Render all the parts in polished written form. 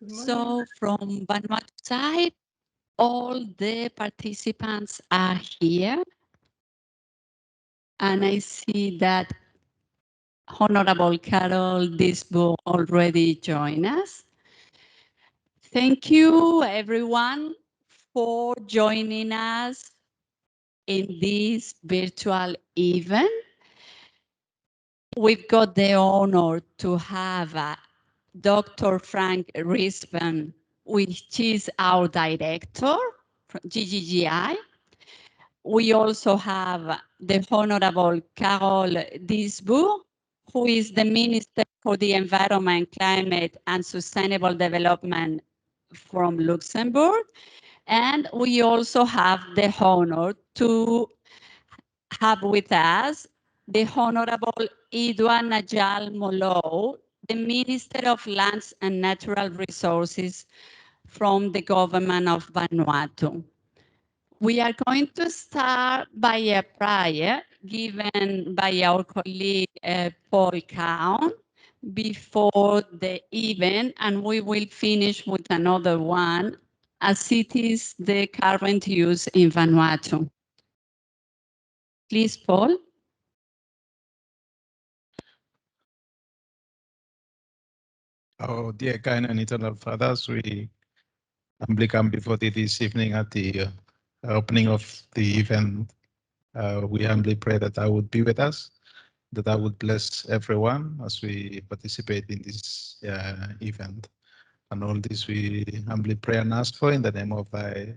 So from Vanuatu side, all the participants are here. And I see that Honorable Carol Disbo already joined us. Thank you, everyone, for joining us in this virtual event. We've got the honor to have Dr. Frank Risban, which is our director from GGGI. We also have the Honorable Carol Disbourg, who is the Minister for the Environment, Climate and Sustainable Development from Luxembourg. And we also have the honor to have with us the Honorable Edouard Najal Molo, the Minister of Lands and Natural Resources from the government of Vanuatu. We are going to start by a prayer given by our colleague Paul Cowan before the event, and we will finish with another one as it is the current use in Vanuatu. Please, Paul. Oh, dear kind and eternal fathers, we humbly come before thee this evening at the opening of the event. We humbly pray that thou would be with us, that thou would bless everyone as we participate in this event. And all this we humbly pray and ask for in the name of thy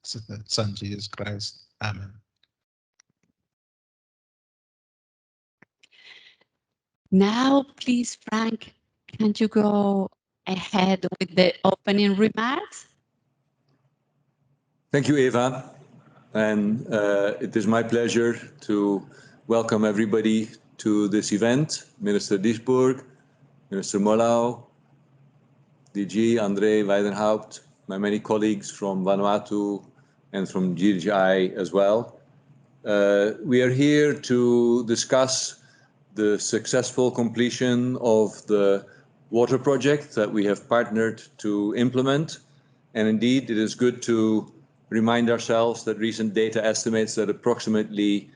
Son, Jesus Christ. Amen. Now, please, Frank, can you go ahead with the opening remarks? Thank you, Eva. And it is my pleasure to welcome everybody to this event. Minister Disbourg, Minister Molau, DG André Weidenhaupt, my many colleagues from Vanuatu and from GGI as well. We are here to discuss the successful completion of the water project that we have partnered to implement. And indeed, it is good to remind ourselves that recent data estimates that approximately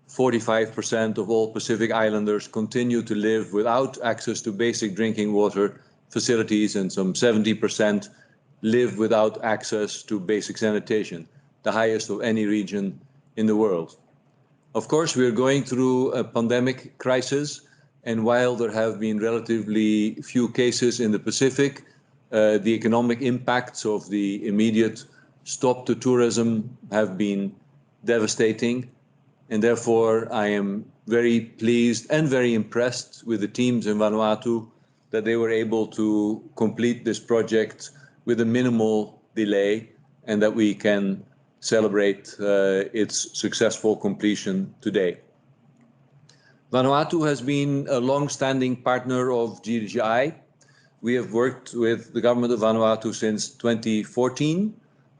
45% of all Pacific Islanders continue to live without access to basic drinking water facilities, and some 70% live without access to basic sanitation, the highest of any region in the world. Of course, we are going through a pandemic crisis, and while there have been relatively few cases in the Pacific, the economic impacts of the immediate stop to tourism have been devastating, and therefore I am very pleased and very impressed with the teams in Vanuatu that they were able to complete this project with a minimal delay, and that we can celebrate its successful completion today. Vanuatu has been a long-standing partner of GGI. We have worked with the government of Vanuatu since 2014,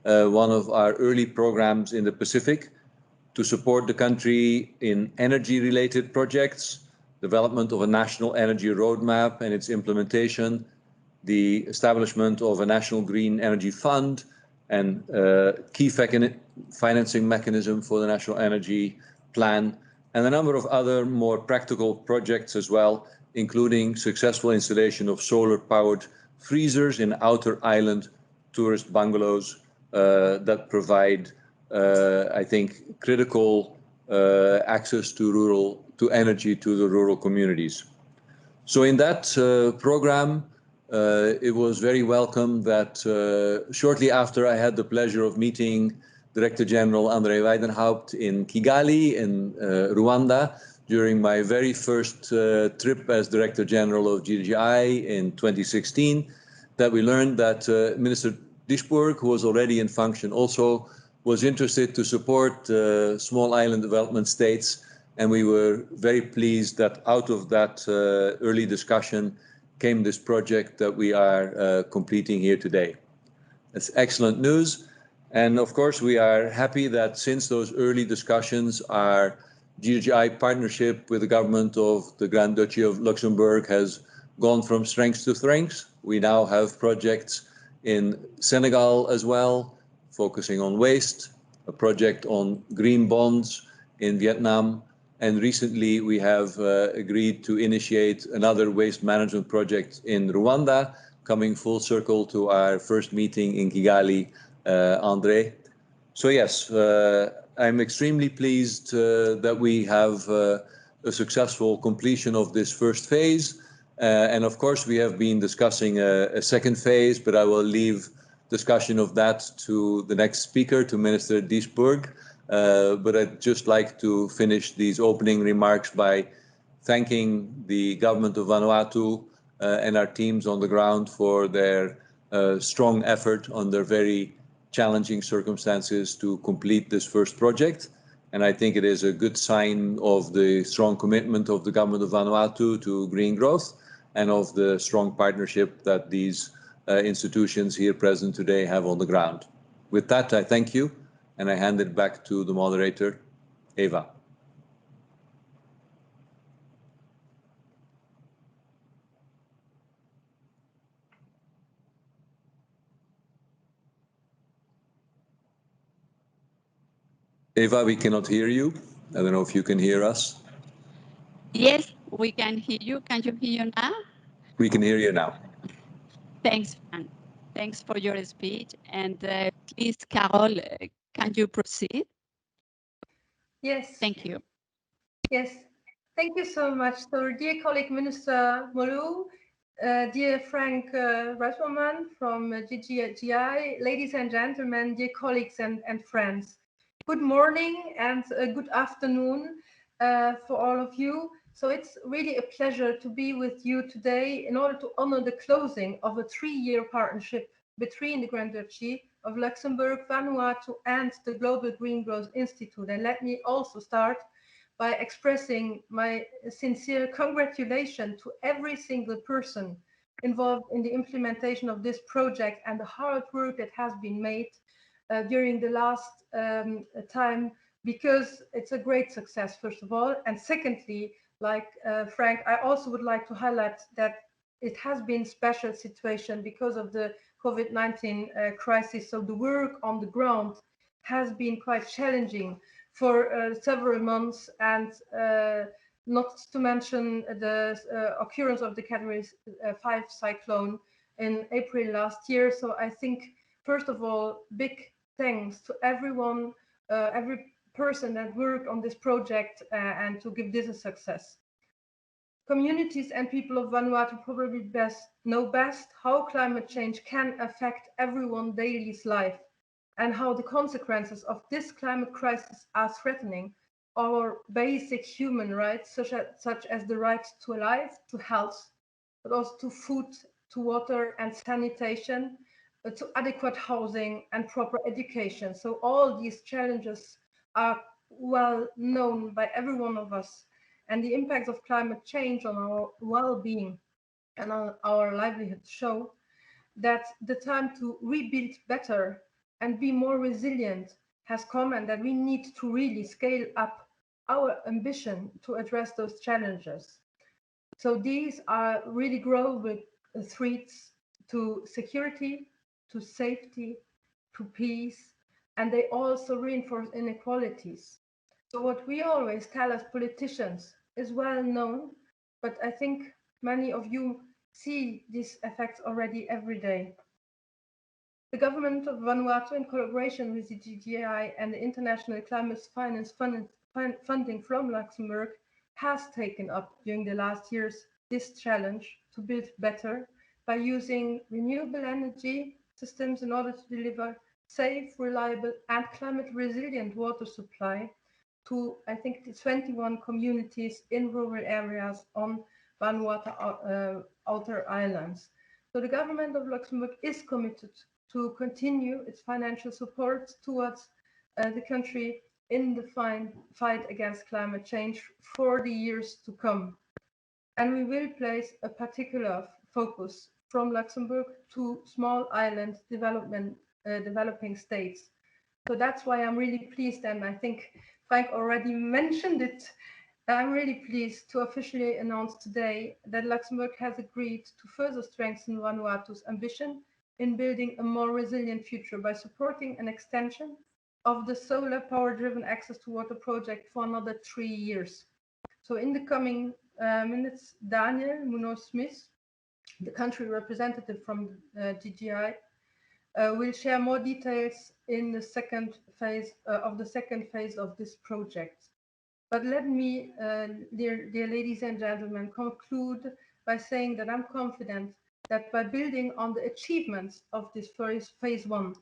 one of our early programs in the Pacific, to support the country in energy-related projects, development of a national energy roadmap and its implementation, the establishment of a national green energy fund, and key financing mechanism for the national energy plan, and a number of other more practical projects as well, including successful installation of solar-powered freezers in outer island tourist bungalows that provide, I think, critical access to energy to the rural communities. So in that program, it was very welcome that shortly after I had the pleasure of meeting Director General André Weidenhaupt in Kigali in Rwanda during my very first trip as Director General of GGI in 2016, that we learned that Minister Disbourg, who was already in function also, was interested to support small island development states, and we were very pleased that out of that early discussion came this project that we are completing here today. It's excellent news. And of course, we are happy that since those early discussions, our GGI partnership with the government of the Grand Duchy of Luxembourg has gone from strength to strength. We now have projects in Senegal as well, focusing on waste, a project on green bonds in Vietnam, and recently we have agreed to initiate another waste management project in Rwanda, coming full circle to our first meeting in Kigali, Andre. So yes, I'm extremely pleased that we have a successful completion of this first phase. And of course, we have been discussing a second phase, but I will leave discussion of that to the next speaker, to Minister Diesburg. But I'd just like to finish these opening remarks by thanking the government of Vanuatu and our teams on the ground for their strong effort under very challenging circumstances to complete this first project. And I think it is a good sign of the strong commitment of the government of Vanuatu to green growth and of the strong partnership that these institutions here present today have on the ground. With that, I thank you, and I hand it back to the moderator, Eva. Eva, we cannot hear you. I don't know if you can hear us. Yes, we can hear you. Can you hear now? We can hear you now. Thanks, Frank. Thanks for your speech. And please, Carol, can you proceed? Yes. Thank you. Yes. Thank you so much. So, dear colleague Minister Molu, dear Frank Reisman from GGI, ladies and gentlemen, dear colleagues and friends, good morning and good afternoon for all of you. So it's really a pleasure to be with you today in order to honor the closing of a 3-year partnership between the Grand Duchy of Luxembourg, Vanuatu, and the Global Green Growth Institute. And let me also start by expressing my sincere congratulations to every single person involved in the implementation of this project and the hard work that has been made during the last time, because it's a great success, first of all. And secondly, like Frank, I also would like to highlight that it has been a special situation because of the COVID-19 crisis. So the work on the ground has been quite challenging for several months, and not to mention the occurrence of the Category 5 cyclone in April last year. So I think, first of all, big thanks to everyone, every person that worked on this project and to give this a success. Communities and people of Vanuatu probably know best how climate change can affect everyone's daily life, and how the consequences of this climate crisis are threatening our basic human rights, such as the right to life, to health, but also to food, to water and sanitation, to adequate housing and proper education. So all these challenges are well known by every one of us, and the impacts of climate change on our well-being and on our livelihood show that the time to rebuild better and be more resilient has come, and that we need to really scale up our ambition to address those challenges. So these are really global threats to security, to safety, to peace, and they also reinforce inequalities. So what we always tell as politicians is well known, but I think many of you see these effects already every day. The government of Vanuatu, in collaboration with the GGI and the International Climate Finance Funding from Luxembourg, has taken up during the last years this challenge to build better by using renewable energy systems in order to deliver safe, reliable and climate resilient water supply to, I think, the 21 communities in rural areas on Vanuatu outer islands. So the government of Luxembourg is committed to continue its financial support towards the country in the fight against climate change for the years to come. And we will place a particular focus from Luxembourg to small island developing states. So that's why I'm really pleased, and I think Frank already mentioned it, I'm really pleased to officially announce today that Luxembourg has agreed to further strengthen Vanuatu's ambition in building a more resilient future by supporting an extension of the solar power-driven access to water project for another 3 years. So in the coming minutes, Daniel Munoz-Smith, the country representative from GGI, will share more details in the second phase of this project. But let me, dear ladies and gentlemen, conclude by saying that I'm confident that by building on the achievements of this phase one,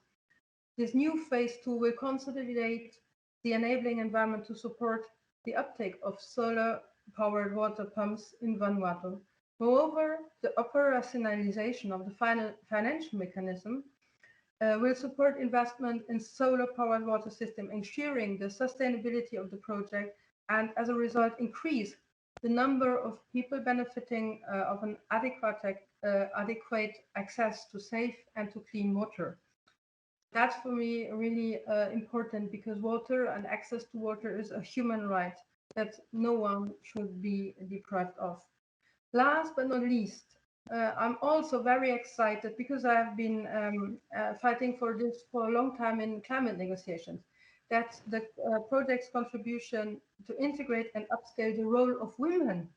this new phase two will consolidate the enabling environment to support the uptake of solar-powered water pumps in Vanuatu. Moreover, the operationalization of the financial mechanism will support investment in solar-powered water system, ensuring the sustainability of the project, and as a result, increase the number of people benefiting of an adequate access to safe and to clean water. That's for me really important, because water and access to water is a human right that no one should be deprived of. Last but not least, I'm also very excited because I have been fighting for this for a long time in climate negotiations, that the project's contribution to integrate and upscale the role of women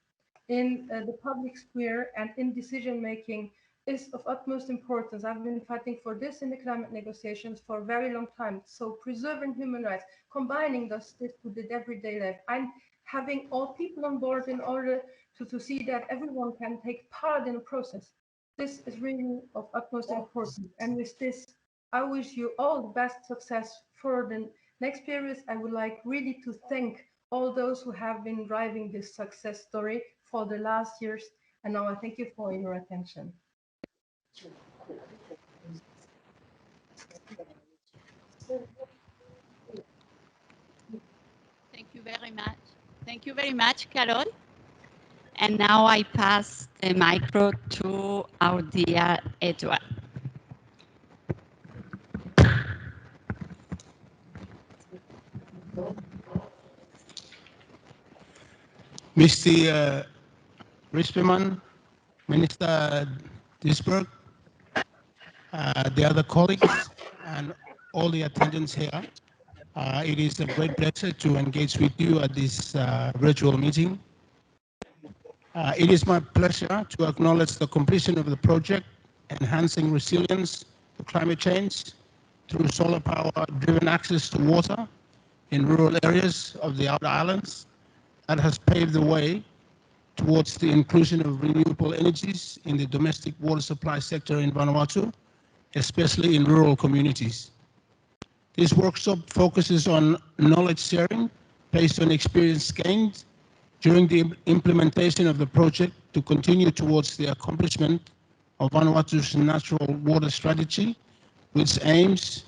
in the public square and in decision making is of utmost importance. I've been fighting for this in the climate negotiations for a very long time. So preserving human rights, combining this with the everyday life, and having all people on board in order to see that everyone can take part in the process. This is really of utmost importance. And with this, I wish you all the best success for the next periods. I would like really to thank all those who have been driving this success story for the last years. And now I thank you for your attention. Thank you very much. Thank you very much, Carol. And now I pass the micro to our dear Edward. Mr. Rispelman, Minister Disberg, the other colleagues, and all the attendants here. It is a great pleasure to engage with you at this virtual meeting. It is my pleasure to acknowledge the completion of the project, enhancing resilience to climate change through solar power-driven access to water in rural areas of the outer islands, that has paved the way towards the inclusion of renewable energies in the domestic water supply sector in Vanuatu, especially in rural communities. This workshop focuses on knowledge sharing based on experience gained during the implementation of the project to continue towards the accomplishment of Vanuatu's natural water strategy, which aims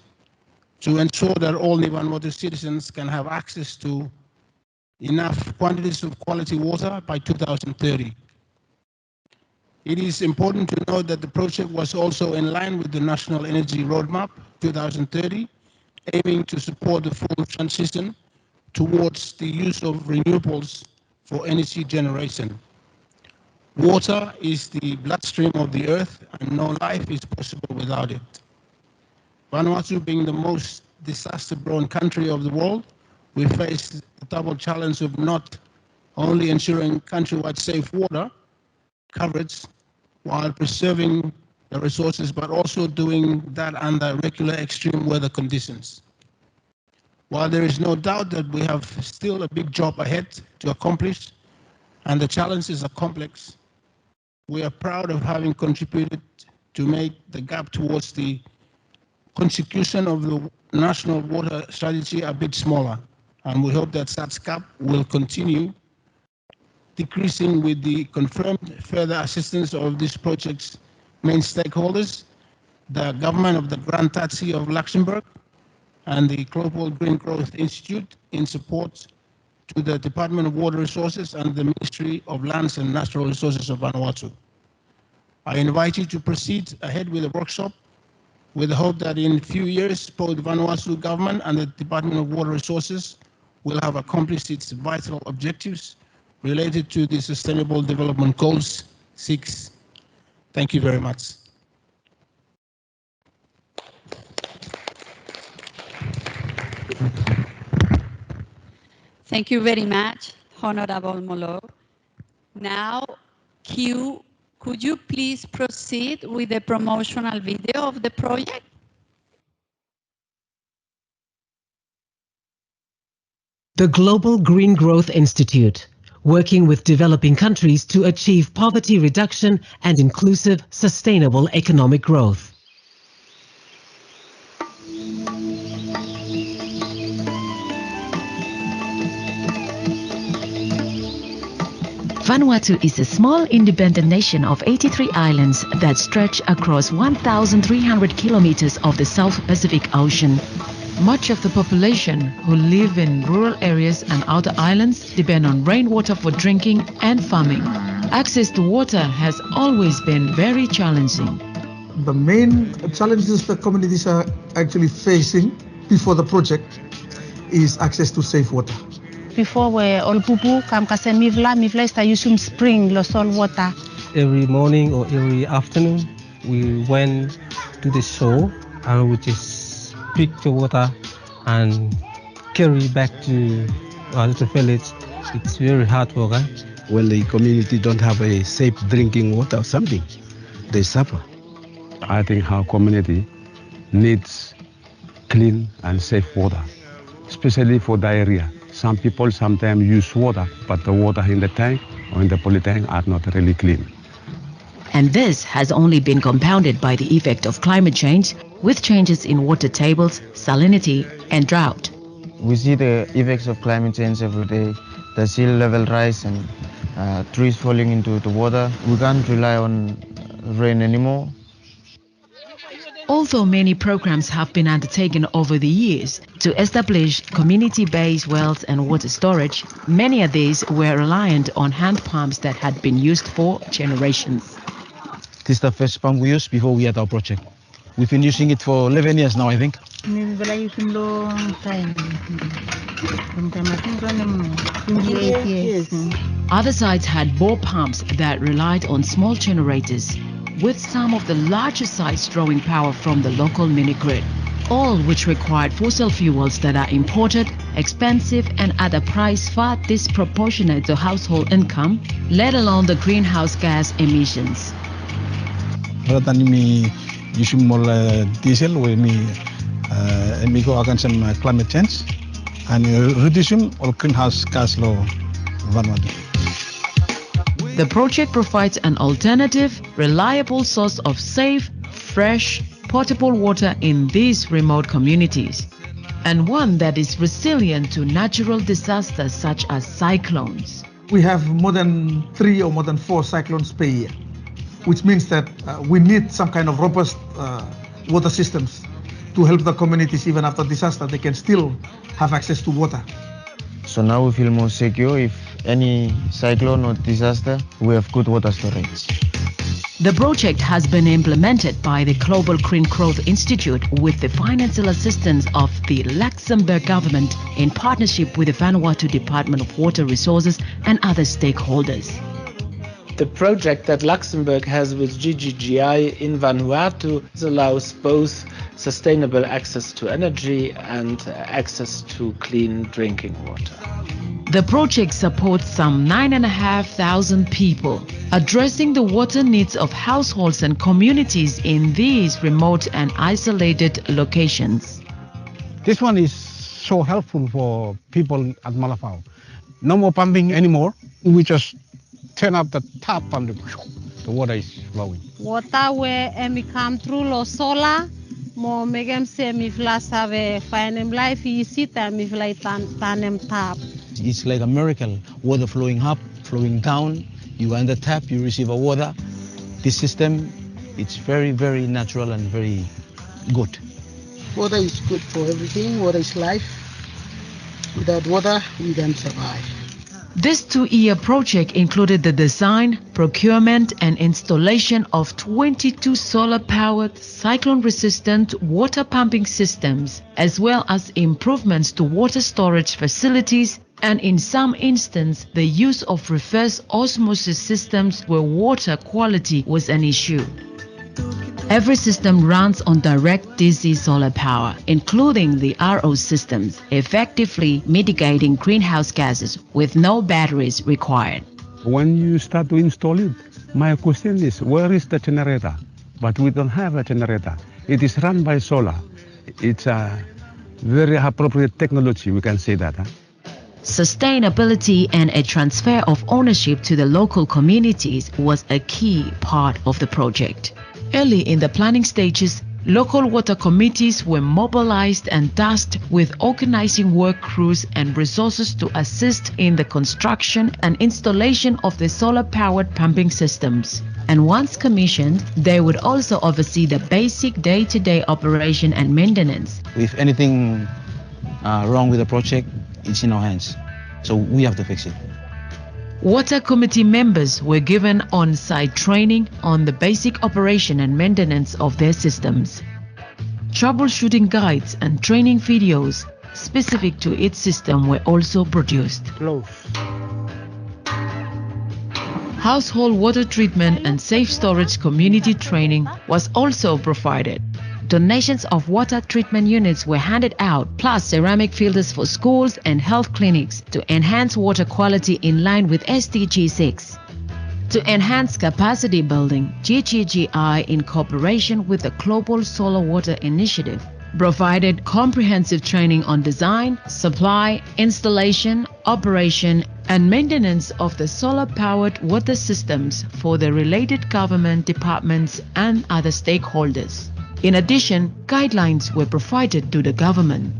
to ensure that all the Vanuatu citizens can have access to enough quantities of quality water by 2030. It is important to note that the project was also in line with the National Energy Roadmap 2030, aiming to support the full transition towards the use of renewables for energy generation. Water is the bloodstream of the earth, and no life is possible without it. Vanuatu being the most disaster-prone country of the world, we face the double challenge of not only ensuring countrywide safe water coverage while preserving the resources, but also doing that under regular extreme weather conditions. While there is no doubt that we have still a big job ahead to accomplish, and the challenges are complex, we are proud of having contributed to make the gap towards the consecution of the national water strategy a bit smaller. And we hope that such gap will continue decreasing with the confirmed further assistance of this project's main stakeholders, the government of the Grand Duchy of Luxembourg, and the Global Green Growth Institute in support to the Department of Water Resources and the Ministry of Lands and Natural Resources of Vanuatu. I invite you to proceed ahead with the workshop with the hope that in a few years, both the Vanuatu government and the Department of Water Resources will have accomplished its vital objectives related to the Sustainable Development Goals 6. Thank you very much. Thank you very much, Honorable Molo. Now, Q, could you please proceed with the promotional video of the project? The Global Green Growth Institute, working with developing countries to achieve poverty reduction and inclusive, sustainable economic growth. Vanuatu is a small independent nation of 83 islands that stretch across 1,300 kilometers of the South Pacific Ocean. Much of the population who live in rural areas and outer islands depend on rainwater for drinking and farming. Access to water has always been very challenging. The main challenges the communities are actually facing before the project is access to safe water. Before we all pupu kam kase mivla sta usum spring lo sol water. Every morning or every afternoon we went to the shore and we just pick the water and carry back to our little village. It's very hard work. When the community don't have a safe drinking water or something, they suffer. I think our community needs clean and safe water, especially for diarrhea. Some people sometimes use water, but the water in the tank or in the polytank are not really clean. And this has only been compounded by the effect of climate change, with changes in water tables, salinity, and drought. We see the effects of climate change every day. The sea level rise and trees falling into the water. We can't rely on rain anymore. Although many programs have been undertaken over the years to establish community-based wells and water storage, many of these were reliant on hand pumps that had been used for generations. This is the first pump we used before we had our project. We've been using it for 11 years now, I think. Other sites had bore pumps that relied on small generators, with some of the larger sites drawing power from the local mini-grid, all which required fossil fuels that are imported, expensive, and at a price far disproportionate to household income, let alone the greenhouse gas emissions. Rather than me using more diesel, we go against some climate change and reducing all greenhouse gas law Vanuatu. The project provides an alternative, reliable source of safe, fresh, potable water in these remote communities, and one that is resilient to natural disasters such as cyclones. We have more than 3 or more than 4 cyclones per year, which means that we need some kind of robust water systems to help the communities. Even after disaster, they can still have access to water. So now we feel more secure. If any cyclone or disaster, we have good water storage. The project has been implemented by the Global Green Growth Institute with the financial assistance of the Luxembourg government in partnership with the Vanuatu Department of Water Resources and other stakeholders. The project that Luxembourg has with GGGI in Vanuatu allows both sustainable access to energy and access to clean drinking water. The project supports some 9,500 people, addressing the water needs of households and communities in these remote and isolated locations. This one is so helpful for people at Malapau. No more pumping anymore. We just turn up the tap and the water is flowing. Water where we come through lo solar, mo megem se mi fla save finem life easy time mi fla tanem tap. It's like a miracle. Water flowing up, flowing down. You are in the tap, you receive a water. This system, it's very, very natural and very good. Water is good for everything. Water is life. Without water, we don't survive. This 2-year project included the design, procurement, and installation of 22 solar-powered, cyclone-resistant water pumping systems, as well as improvements to water storage facilities, And in some instances, the use of reverse osmosis systems where water quality was an issue. Every system runs on direct DC solar power, including the RO systems, effectively mitigating greenhouse gases with no batteries required. When you start to install it, my question is, where is the generator? But we don't have a generator. It is run by solar. It's a very appropriate technology, we can say that. Sustainability and a transfer of ownership to the local communities was a key part of the project. Early in the planning stages, local water committees were mobilized and tasked with organizing work crews and resources to assist in the construction and installation of the solar-powered pumping systems. And once commissioned, they would also oversee the basic day-to-day operation and maintenance. If anything wrong with the project, it's in our hands. So we have to fix it. Water committee members were given on-site training on the basic operation and maintenance of their systems. Troubleshooting guides and training videos specific to each system were also produced. Household water treatment and safe storage community training was also provided. Donations of water treatment units were handed out, plus ceramic filters for schools and health clinics to enhance water quality in line with SDG 6. To enhance capacity building, GGGI, in cooperation with the Global Solar Water Initiative, provided comprehensive training on design, supply, installation, operation, and maintenance of the solar-powered water systems for the related government departments and other stakeholders. In addition, guidelines were provided to the government.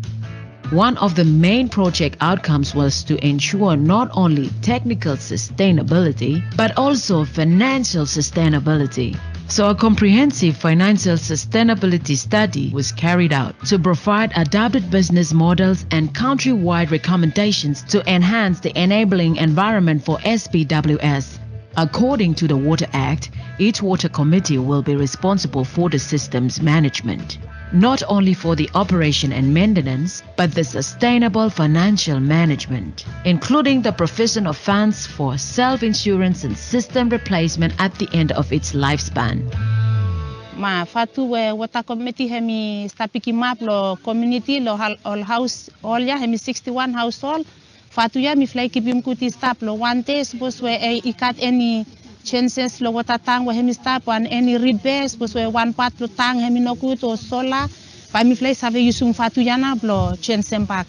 One of the main project outcomes was to ensure not only technical sustainability, but also financial sustainability. So a comprehensive financial sustainability study was carried out to provide adapted business models and country-wide recommendations to enhance the enabling environment for SPWS. According to the Water Act, each water committee will be responsible for the system's management, not only for the operation and maintenance, but the sustainable financial management, including the provision of funds for self-insurance and system replacement at the end of its lifespan. Ma fatu water committee hemi stapiki map lo community lo all house all ya hemi 61 household. Fatu ya mi fly kipim kuti stap lo one day suppose we ikat any chances lo water tang we hemi stap and any read base suppose we one part lo tang hemi no kuto sola pa mi fly save yusung fatu yana blo chance back.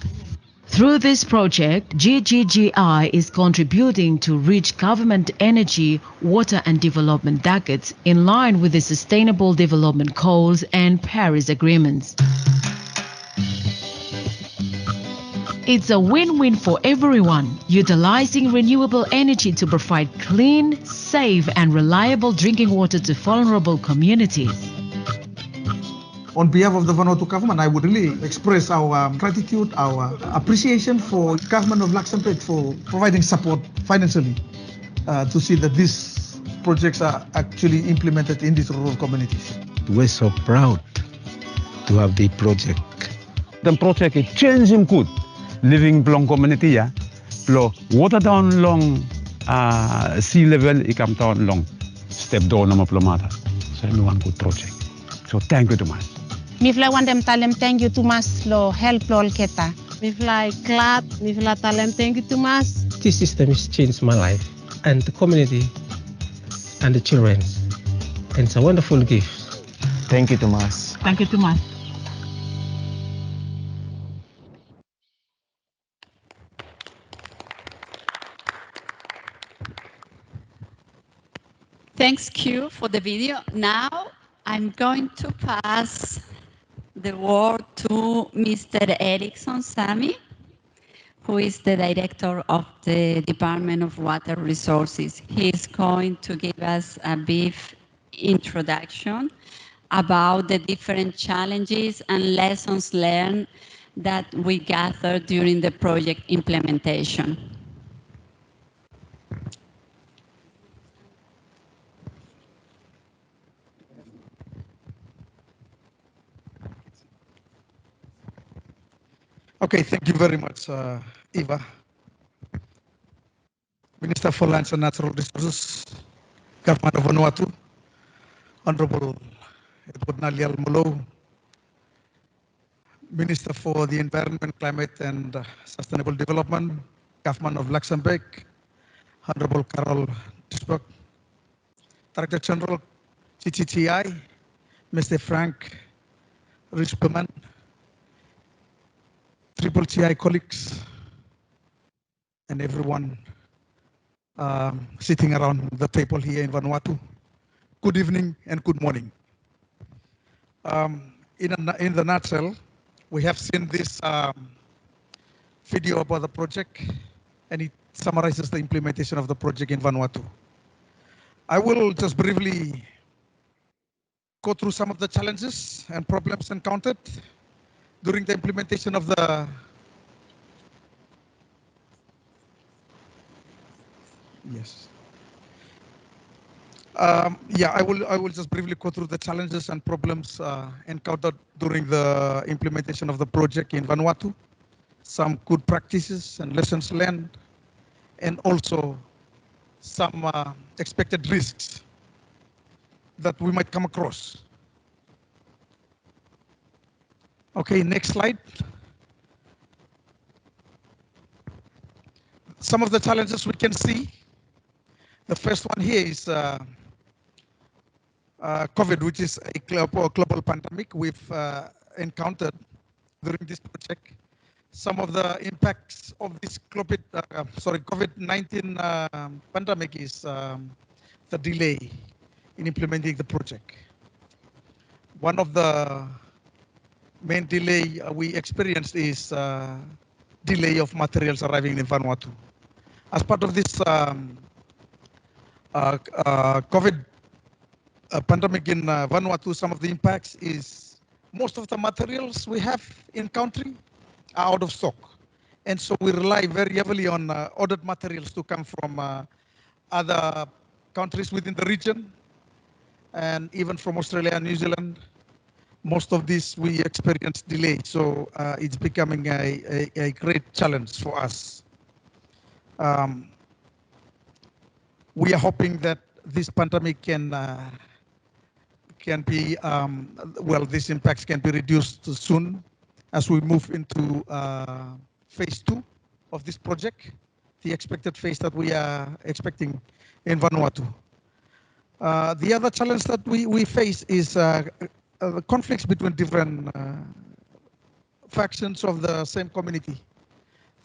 Through this project, GGGI is contributing to reach government energy, water and development targets in line with the Sustainable Development Goals and Paris Agreements. It's a win-win for everyone, utilizing renewable energy to provide clean, safe and reliable drinking water to vulnerable communities. On behalf of the Vanuatu government, I would really express our gratitude, our appreciation for the government of Luxembourg for providing support financially to see that these projects are actually implemented in these rural communities. We're so proud to have the project. The project is changing good. Living long community, yeah. Blow water down long, sea level, it come down long. Step down nama plomata. So we want good project. So thank you too much. Mi fly want them tell them thank you too much lo help lo keta. Mi fly glad, mi fly tell them thank you too much. This system has changed my life and the community and the children. And it's a wonderful gift. Thank you too much. Thank you too much. Thanks, Q, for the video. Now I'm going to pass the word to Mr. Eriksson Sami, who is the director of the Department of Water Resources. He is going to give us a brief introduction about the different challenges and lessons learned that we gathered during the project implementation. Okay, thank you very much, Eva. Minister for Lands and Natural Resources, Government of Vanuatu, Honorable Edward Nalial Molo, Minister for the Environment, Climate and Sustainable Development, Government of Luxembourg, Honorable Carol Duisberg, Director General, GGGI, Mr. Frank Richperman, Triple GI colleagues, and everyone sitting around the table here in Vanuatu. Good evening and good morning. In the nutshell, we have seen this video about the project, and it summarizes the implementation of the project in Vanuatu. I will just briefly go through some of the challenges and problems encountered during the implementation of the I will just briefly go through the challenges and problems encountered during the implementation of the project in Vanuatu, some good practices and lessons learned, and also some expected risks that we might come across. Okay, next slide. Some of the challenges we can see. The first one here is COVID, which is a global pandemic we've encountered during this project. Some of the impacts of this COVID-19 pandemic is the delay in implementing the project. One of the main delay we experienced is delay of materials arriving in Vanuatu. As part of this COVID pandemic in Vanuatu, some of the impacts is most of the materials we have in country are out of stock. And so we rely very heavily on ordered materials to come from other countries within the region and even from Australia and New Zealand. Most of this we experience delay, so it's becoming a great challenge for us. We are hoping that this pandemic can be, these impacts can be reduced soon as we move into phase 2 of this project, the expected phase that we are expecting in Vanuatu. The other challenge that we face is the conflicts between different factions of the same community.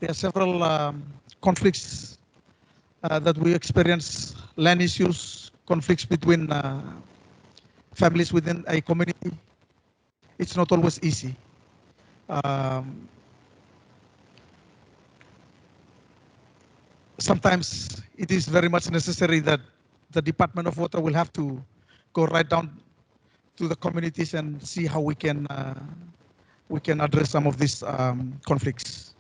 There are several conflicts that we experience, land issues, conflicts between families within a community. It's not always easy. Sometimes it is very much necessary that the Department of Water will have to go right down to the communities and see how we can address some of these conflicts.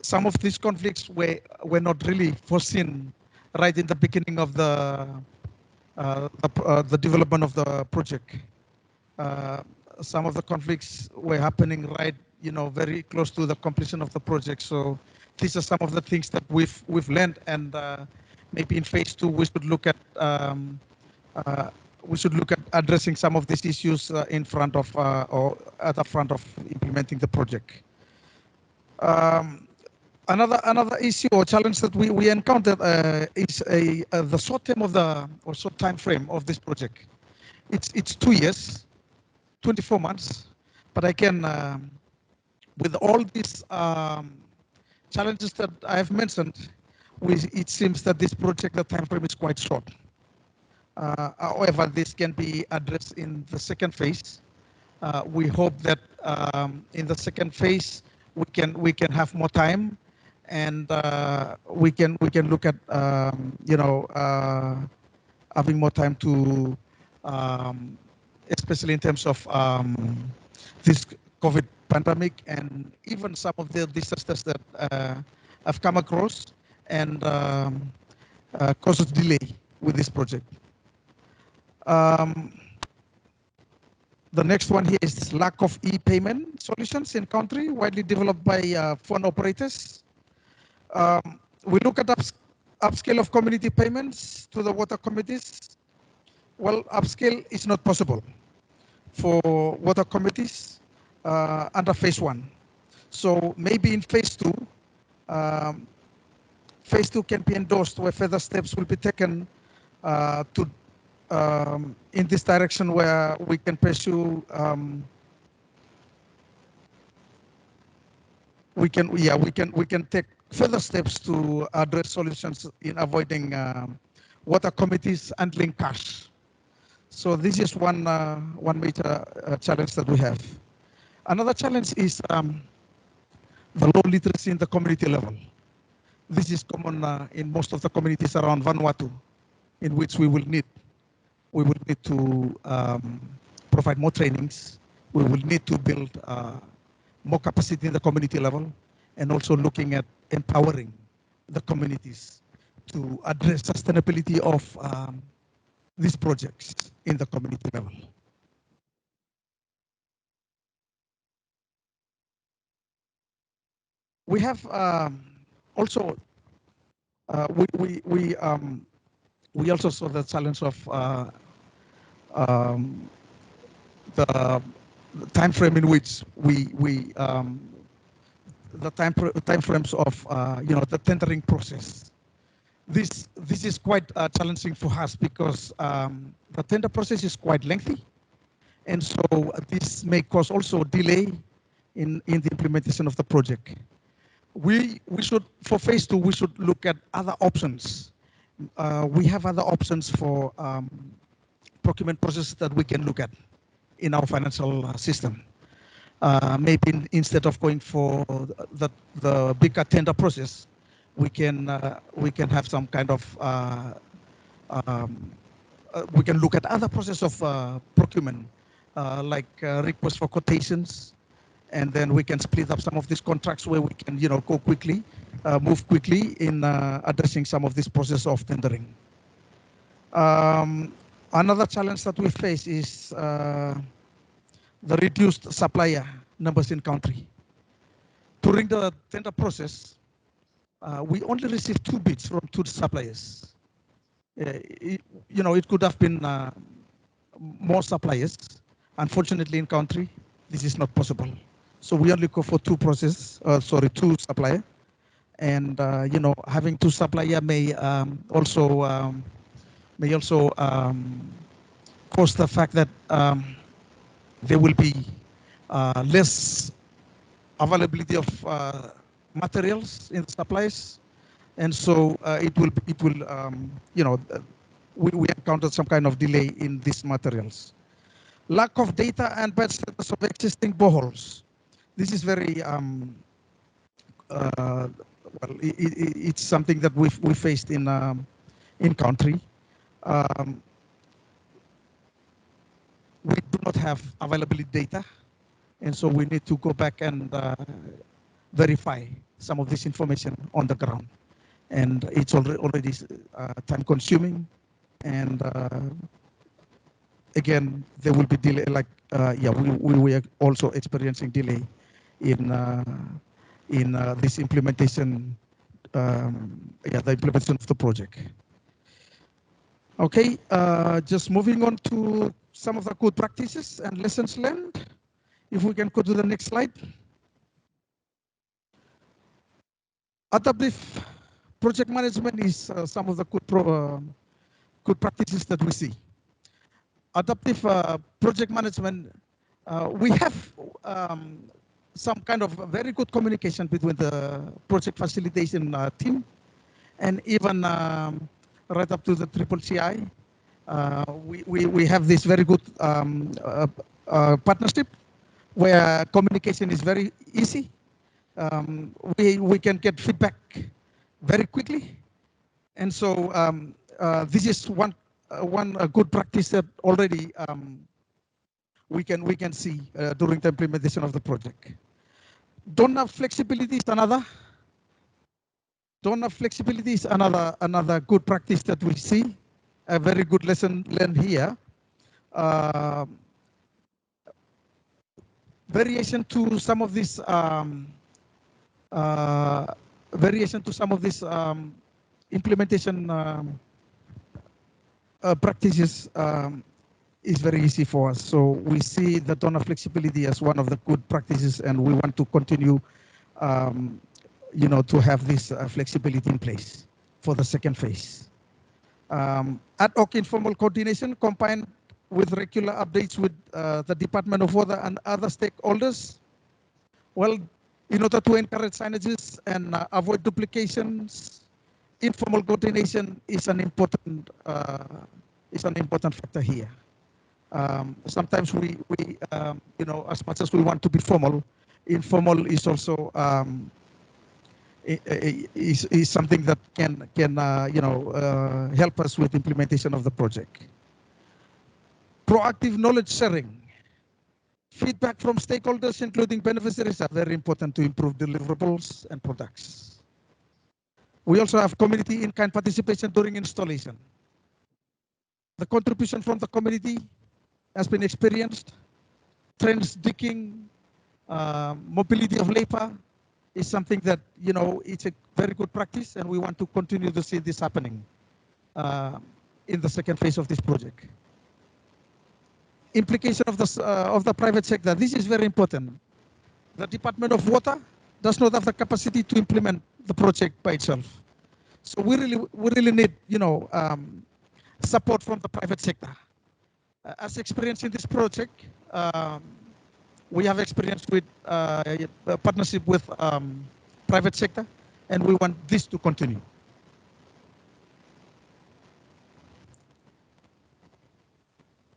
Some of these conflicts were not really foreseen right in the beginning of the development of the project. Some of the conflicts were happening right, very close to the completion of the project. So these are some of the things that we've learned, and maybe in phase 2 we should look at addressing some of these issues in front of or at the front of implementing the project. Another issue or challenge that we encountered is the short term of short time frame of this project. It's 2 years, 24 months, but again, with all these challenges that I have mentioned, it seems that this project, the time frame is quite short. However, this can be addressed in the second phase. We hope that in the second phase we can have more time, and we can look at having more time to especially in terms of this COVID pandemic and even some of the disasters that have come across and causes delay with this project. The next one here is lack of e-payment solutions in country, widely developed by phone operators. We look at upscale of community payments to the water committees. Well, upscale is not possible for water committees under phase 1. So maybe in phase 2, phase 2 can be endorsed where further steps will be taken to in this direction where we can pursue we can take further steps to address solutions in avoiding water committees handling cash. So this is one major challenge that we have. Another challenge is the low literacy in the community level. This is common in most of the communities around Vanuatu, in which we will need to provide more trainings. We will need to build more capacity in the community level, and also looking at empowering the communities to address sustainability of these projects in the community level. We have also we also saw the challenge of the time frame in which the time frames of the tendering process. This is quite challenging for us because the tender process is quite lengthy, and so this may cause also delay in the implementation of the project. We should, for phase 2, we should look at other options. We have other options for procurement process that we can look at in our financial system. Maybe instead of going for the bigger tender process, we can have some kind of we can look at other process of procurement, like request for quotations, and then we can split up some of these contracts where we can go quickly, move quickly in addressing some of this process of tendering. Another challenge that we face is the reduced supplier numbers in country. During the tender process, we only received 2 bids from 2 suppliers. It could have been more suppliers. Unfortunately, in country, this is not possible. So we only go for 2 supplier, and having 2 supplier may also cause the fact that there will be less availability of materials in the supplies, and so we encountered some kind of delay in these materials. Lack of data and bad status of existing boreholes. This is very it's something that we faced in country. We do not have availability data, and so we need to go back and verify some of this information on the ground. And it's already time consuming, and again, there will be delay. Like we are also experiencing delay in this implementation. The implementation of the project. Okay, just moving on to some of the good practices and lessons learned. If we can go to the next slide. Adaptive project management is some of the good practices that we see. Adaptive project management, we have some kind of very good communication between the project facilitation team and even right up to the CCCI. We have this very good partnership where communication is very easy. We can get feedback very quickly, and so this is one good practice that already we can see during the implementation of the project. Donor flexibility is another. Donor flexibility is another good practice that we see. A very good lesson learned here. Variation to some of these variation to some of these implementation practices is very easy for us. So we see the donor flexibility as one of the good practices, and we want to continue, to have this flexibility in place for the second phase. Ad hoc informal coordination combined with regular updates with the Department of Water and other stakeholders. Well, in order to encourage synergies and avoid duplications, informal coordination is an important factor here. Sometimes we as much as we want to be formal, informal is also is something that can help us with implementation of the project. Proactive knowledge sharing. Feedback from stakeholders, including beneficiaries, are very important to improve deliverables and products. We also have community in-kind participation during installation. The contribution from the community has been experienced. Trench digging, mobility of labor is something that, it's a very good practice, and we want to continue to see this happening in the second phase of this project. Implication of the private sector. This is very important. The Department of Water does not have the capacity to implement the project by itself. So we really need, support from the private sector. As experienced in this project, we have experience with a partnership with private sector, and we want this to continue.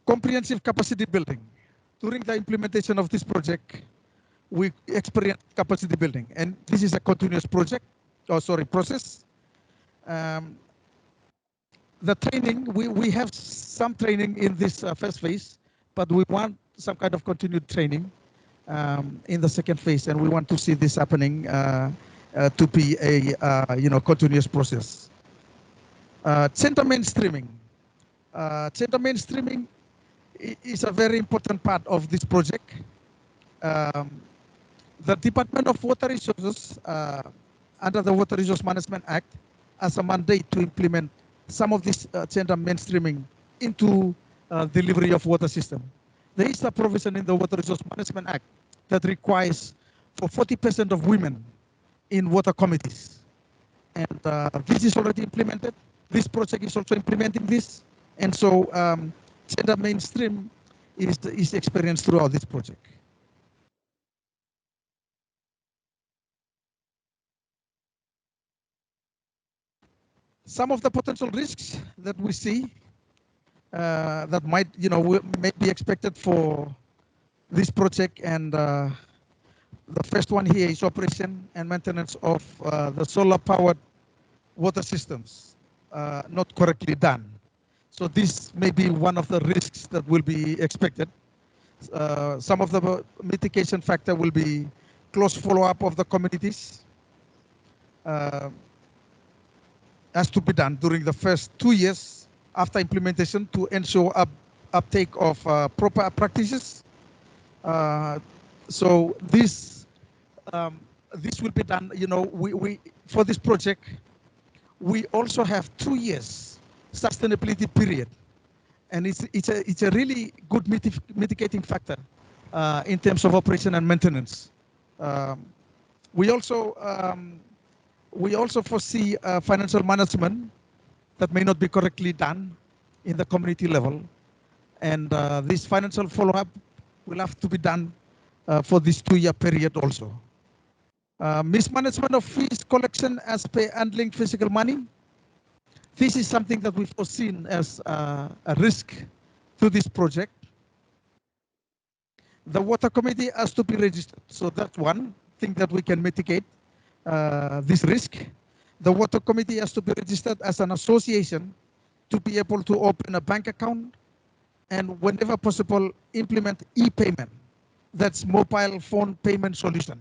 Comprehensive capacity building. During the implementation of this project, we experienced capacity building, and this is a continuous process. The training, we have some training in this first phase, but we want some kind of continued training in the second phase, and we want to see this happening to be a continuous process. Gender mainstreaming. Gender mainstreaming is a very important part of this project. The Department of Water Resources, under the Water Resource Management Act, has a mandate to implement some of this gender mainstreaming into delivery of water system. There is a provision in the Water Resource Management Act that requires for 40% of women in water committees. And this is already implemented. This project is also implementing this. And so gender mainstream is experienced throughout this project. Some of the potential risks that we see that might be expected for this project, and the first one here is operation and maintenance of the solar-powered water systems not correctly done. So this may be one of the risks that will be expected. Some of the mitigation factor will be close follow-up of the communities. Has to be done during the first 2 years after implementation to ensure uptake of proper practices. So this will be done. We for this project, we also have 2 years sustainability period, and it's a really good mitigating factor in terms of operation and maintenance. We also foresee financial management that may not be correctly done in the community level, and this financial follow-up will have to be done for this 2-year period also. Mismanagement of fees collection as per handling physical money. This is something that we've foreseen as a risk to this project. The water committee has to be registered, so that's one thing that we can mitigate this risk. The water committee has to be registered as an association to be able to open a bank account, and whenever possible implement e-payment. That's mobile phone payment solution.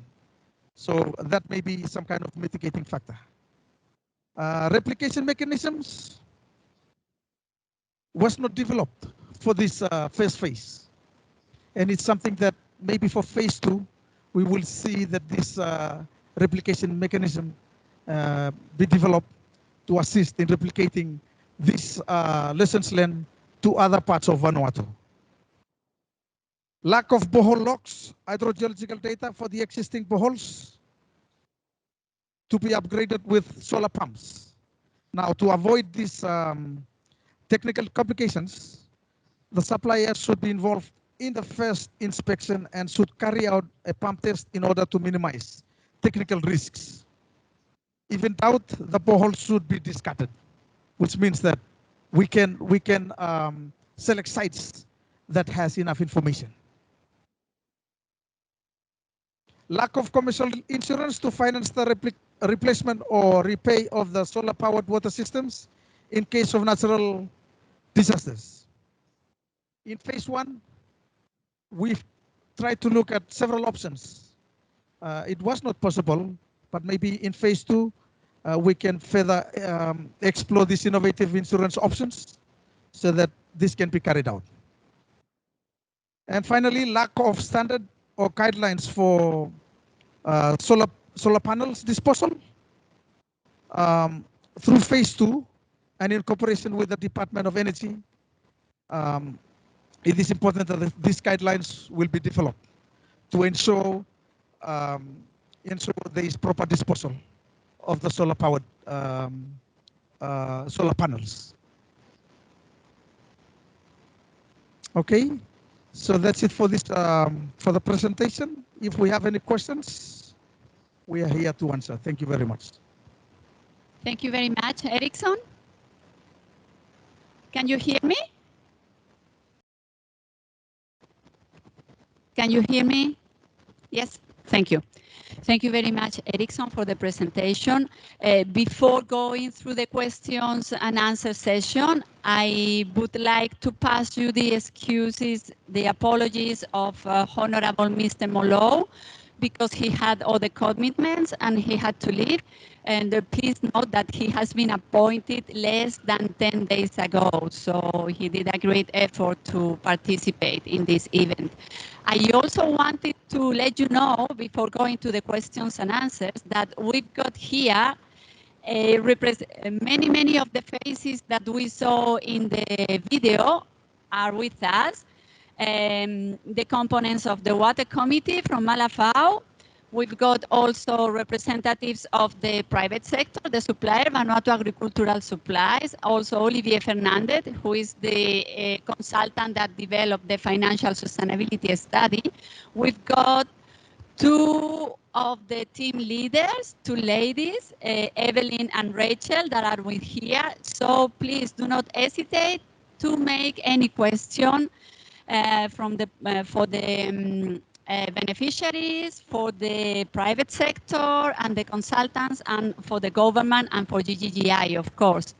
So that may be some kind of mitigating factor. Replication mechanisms was not developed for this first phase, and it's something that maybe for phase 2 we will see that this replication mechanism be developed to assist in replicating these lessons learned to other parts of Vanuatu. Lack of borehole logs, hydrogeological data for the existing boreholes to be upgraded with solar pumps. Now, to avoid these technical complications, the supplier should be involved in the first inspection and should carry out a pump test in order to minimize technical risks. If in doubt, the borehole should be discarded, which means that we can select sites that has enough information. Lack of commercial insurance to finance the replacement or repay of the solar-powered water systems in case of natural disasters. In phase 1, we've tried to look at several options. It was not possible, but maybe in phase 2, we can further explore these innovative insurance options so that this can be carried out. And finally, lack of standard or guidelines for solar panels disposal. Through phase 2 and in cooperation with the Department of Energy, it is important that these guidelines will be developed to ensure there is proper disposal of the solar-powered solar panels. Okay, so that's it for this for the presentation. If we have any questions, we are here to answer. Thank you very much. Thank you very much, Erickson. Can you hear me? Can you hear me? Yes, thank you. Thank you very much, Erickson, for the presentation. Before going through the questions and answer session, I would like to pass you the excuses, the apologies of Honorable Mr. Molo, because he had other commitments and he had to leave. And please note that he has been appointed less than 10 days ago. So he did a great effort to participate in this event. I also wanted to let you know, before going to the questions and answers, that we've got here many of the faces that we saw in the video are with us. The components of the Water Committee from Malafao. We've got also representatives of the private sector, the supplier, Vanuatu Agricultural Supplies, also Olivier Fernandez, who is the consultant that developed the financial sustainability study. We've got two of the team leaders, two ladies, Evelyn and Rachel, that are with here. So please do not hesitate to make any question for the beneficiaries, for the private sector and the consultants, and for the government and for GGGI, of course.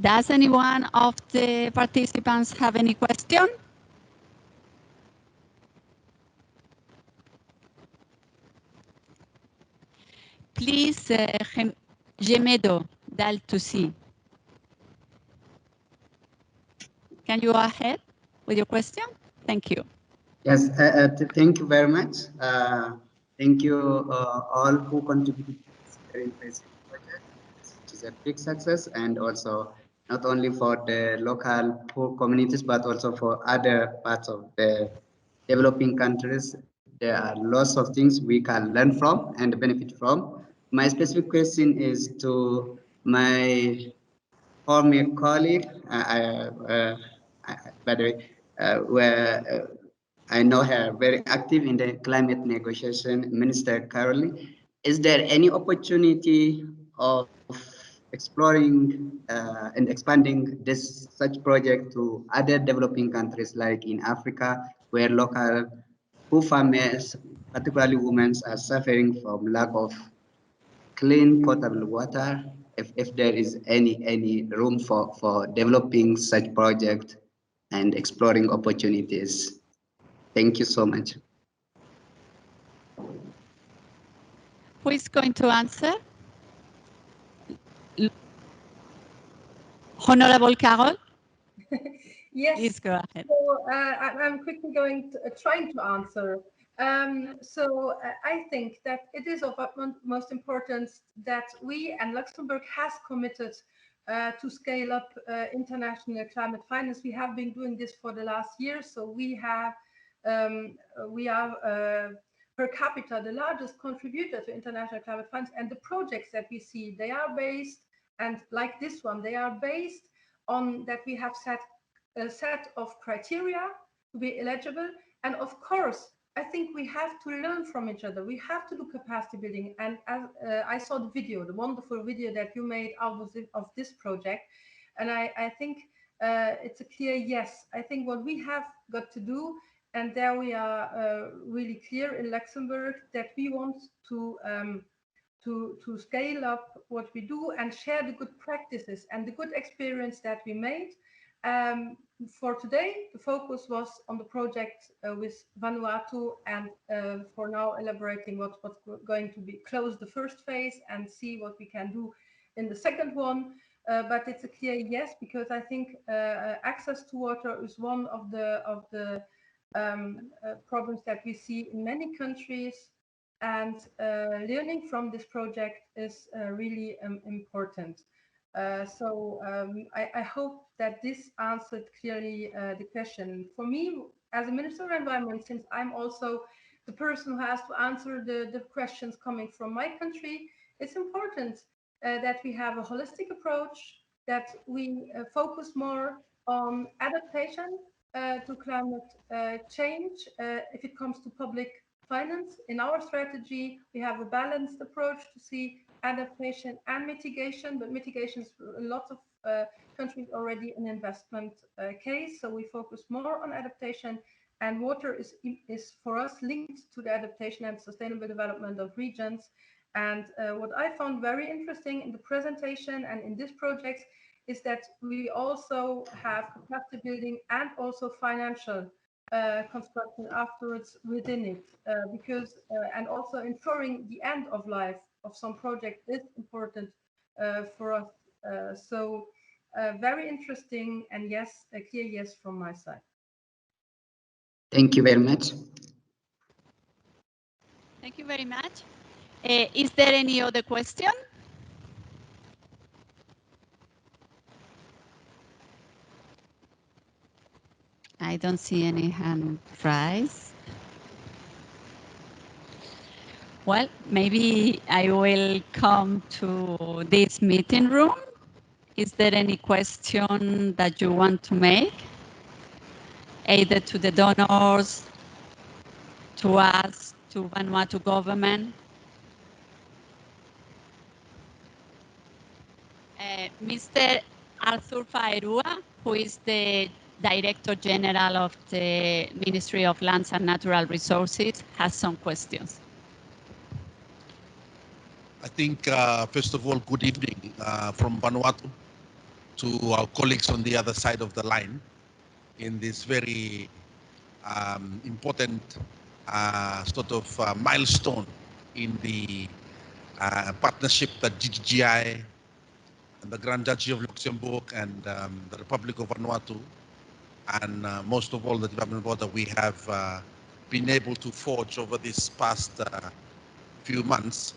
Does anyone of the participants have any question? Please, Gemedo, Dal to see. Can you go ahead with your question? Thank you. Yes, thank you very much. Thank you all who contributed to this very impressive project. It is a big success, and also not only for the local poor communities, but also for other parts of the developing countries. There are lots of things we can learn from and benefit from. My specific question is to my former colleague, by the way, where I know her very active in the climate negotiation, Minister Caroline. Is there any opportunity of exploring and expanding such project to other developing countries like in Africa, where local poor farmers, particularly women, are suffering from lack of clean potable water? If there is any room for developing such project and exploring opportunities. Thank you so much. Who is going to answer? Honorable Carol? Yes. Please go ahead. So I'm quickly trying to answer. I think that it is of utmost importance that we and Luxembourg has committed to scale up international climate finance. We have been doing this for the last year, so we are per capita the largest contributor to international climate finance, and the projects that we see, they are based, and like this one, they are based on that we have set a set of criteria to be eligible, and of course I think we have to learn from each other. We have to do capacity building. And as I saw the video, the wonderful video that you made out of this project, and I think it's a clear yes. I think what we have got to do, and there we are really clear in Luxembourg, that we want to scale up what we do and share the good practices and the good experience that we made. For today, the focus was on the project with Vanuatu, and for now elaborating what's going to be close the first phase and see what we can do in the second one. But it's a clear yes, because I think access to water is one of the problems that we see in many countries, and learning from this project is really important. I hope that this answered clearly the question. For me, as a Minister of Environment, since I'm also the person who has to answer the questions coming from my country, it's important that we have a holistic approach, that we focus more on adaptation to climate change. If it comes to public finance, in our strategy, we have a balanced approach to see adaptation and mitigation, but mitigation is a lot of countries already an investment case, so we focus more on adaptation, and water is for us linked to the adaptation and sustainable development of regions. And what I found very interesting in the presentation and in this project is that we also have capacity building and also financial construction afterwards within it, because and also ensuring the end of life of some project is important for us. Very interesting, and yes, a clear yes from my side. Thank you very much. Thank you very much. Is there any other question? I don't see any hand raised. Well, maybe I will come to this meeting room. Is there any question that you want to make, either to the donors, to us, to Vanuatu government? Mr. Arthur Faerua, who is the Director General of the Ministry of Lands and Natural Resources, has some questions. I think, first of all, good evening from Vanuatu to our colleagues on the other side of the line in this very important sort of milestone in the partnership that GGGI and the Grand Duchy of Luxembourg and the Republic of Vanuatu and most of all the Development Board that we have been able to forge over this past few months.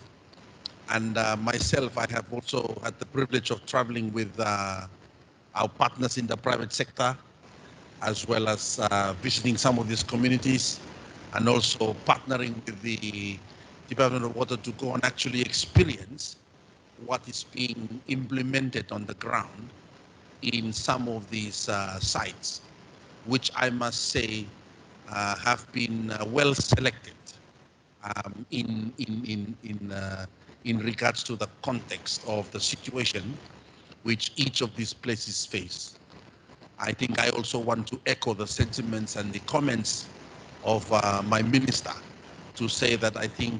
And myself, I have also had the privilege of traveling with our partners in the private sector, as well as visiting some of these communities, and also partnering with the Department of Water to go and actually experience what is being implemented on the ground in some of these sites, which I must say have been well selected in regards to the context of the situation which each of these places face. I think I also want to echo the sentiments and the comments of my minister to say that I think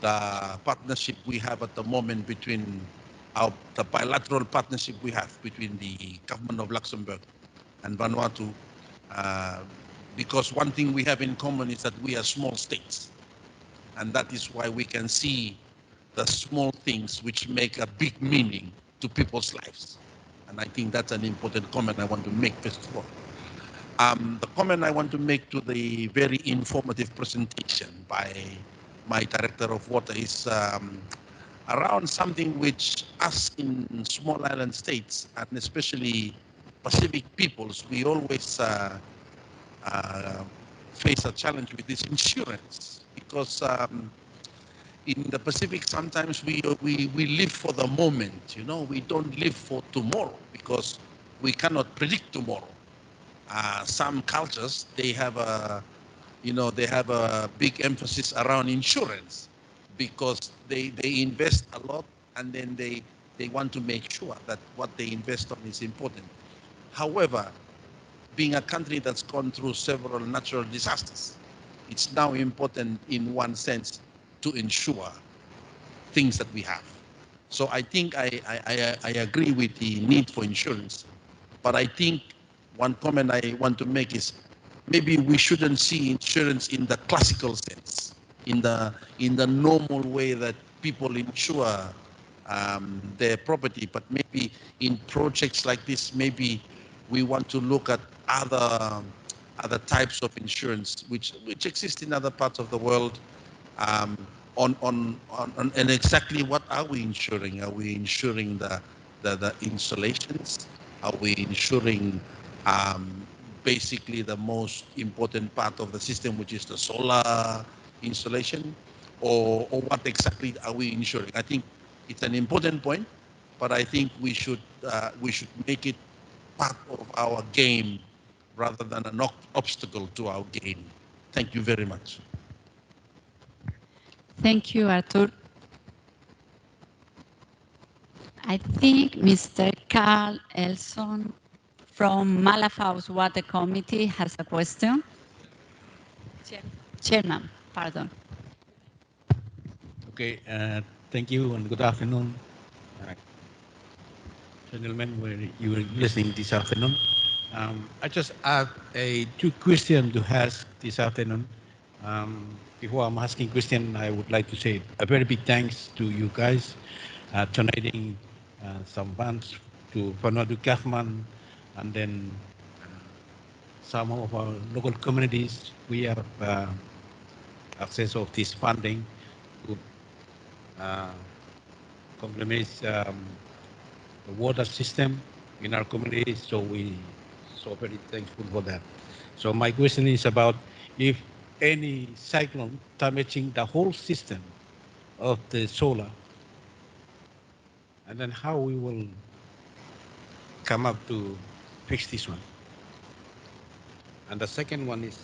the partnership we have at the moment between the bilateral partnership we have between the government of Luxembourg and Vanuatu, because one thing we have in common is that we are small states, and that is why we can see the small things which make a big meaning to people's lives. And I think that's an important comment I want to make first of all. The comment I want to make to the very informative presentation by my Director of Water is around something which us in small island states, and especially Pacific peoples, we always face a challenge with this insurance, because in the Pacific sometimes we live for the moment, you know, we don't live for tomorrow because we cannot predict tomorrow. Some cultures, they have a, you know, they have a big emphasis around insurance because they invest a lot, and then they want to make sure that what they invest on is important. However, being a country that's gone through several natural disasters, it's now important in one sense to ensure things that we have. So I think I agree with the need for insurance, but I think one comment I want to make is maybe we shouldn't see insurance in the classical sense, in the normal way that people insure their property, but maybe in projects like this, maybe we want to look at other types of insurance which exist in other parts of the world. And exactly what are we insuring? Are we insuring the installations? Are we insuring basically the most important part of the system, which is the solar installation? Or what exactly are we insuring? I think it's an important point, but I think we should make it part of our game rather than an obstacle to our game. Thank you very much. Thank you, Arthur. I think Mr. Carl Elson from Malafaus Water Committee has a question. Chairman, pardon. Okay, thank you and good afternoon. Gentlemen, where you were listening this afternoon. I just have two questions to ask this afternoon. Before I'm asking question, I would like to say a very big thanks to you guys donating some funds to Vanuatu government, and then some of our local communities. We have access of this funding to complement the water system in our community. So we so very thankful for that. So my question is about if any cyclone damaging the whole system of the solar, and then how we will come up to fix this one. And the second one is